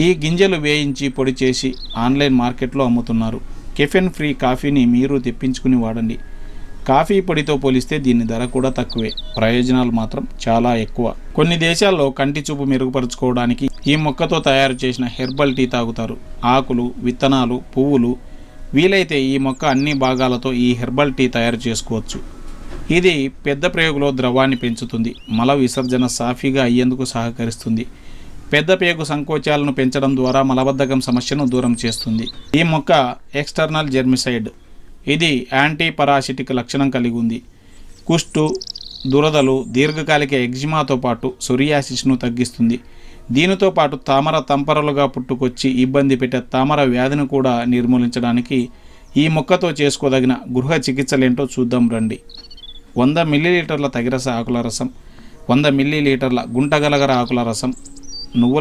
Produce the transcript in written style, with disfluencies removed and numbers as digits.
ఈ గింజలు వేయించి పొడి చేసి ఆన్లైన్ మార్కెట్లో అమ్ముతున్నారు. కెఫెన్ ఫ్రీ కాఫీని మీరు తెప్పించుకుని వాడండి. కాఫీ పొడితో పోలిస్తే దీని ధర కూడా తక్కువే, ప్రయోజనాలు మాత్రం చాలా ఎక్కువ. కొన్ని దేశాల్లో కంటి చూపు మెరుగుపరుచుకోవడానికి ఈ మొక్కతో తయారు చేసిన హెర్బల్ టీ తాగుతారు. ఆకులు, విత్తనాలు, పువ్వులు, వీలైతే ఈ మొక్క అన్ని భాగాలతో ఈ హెర్బల్ టీ తయారు చేసుకోవచ్చు. ఇది పెద్ద ప్రేగులో ద్రవాన్ని పెంచుతుంది, మల విసర్జన సాఫీగా అయ్యేందుకు సహకరిస్తుంది. పెద్ద పేగు సంకోచాలను పెంచడం ద్వారా మలబద్ధకం సమస్యను దూరం చేస్తుంది. ఈ మొక్క ఎక్స్టర్నల్ జెర్మిసైడ్. ఇది యాంటీ పరాసిటిక్ లక్షణం కలిగి ఉంది. కుష్టు, దురదలు, దీర్ఘకాలిక ఎగ్జిమాతో పాటు సొరియాసిస్ను తగ్గిస్తుంది. దీనితో పాటు తామర తంపరలుగా పుట్టుకొచ్చి ఇబ్బంది పెట్టే తామర వ్యాధిని కూడా నిర్మూలించడానికి ఈ మొక్కతో చేసుకోదగిన గృహ చికిత్సలేంటో చూద్దాం రండి. 100 మిల్లీలీటర్ల తగిరస ఆకుల రసం, 100 మిల్లీలీటర్ల గుంటగలగర ఆకుల రసం, నువ్వుల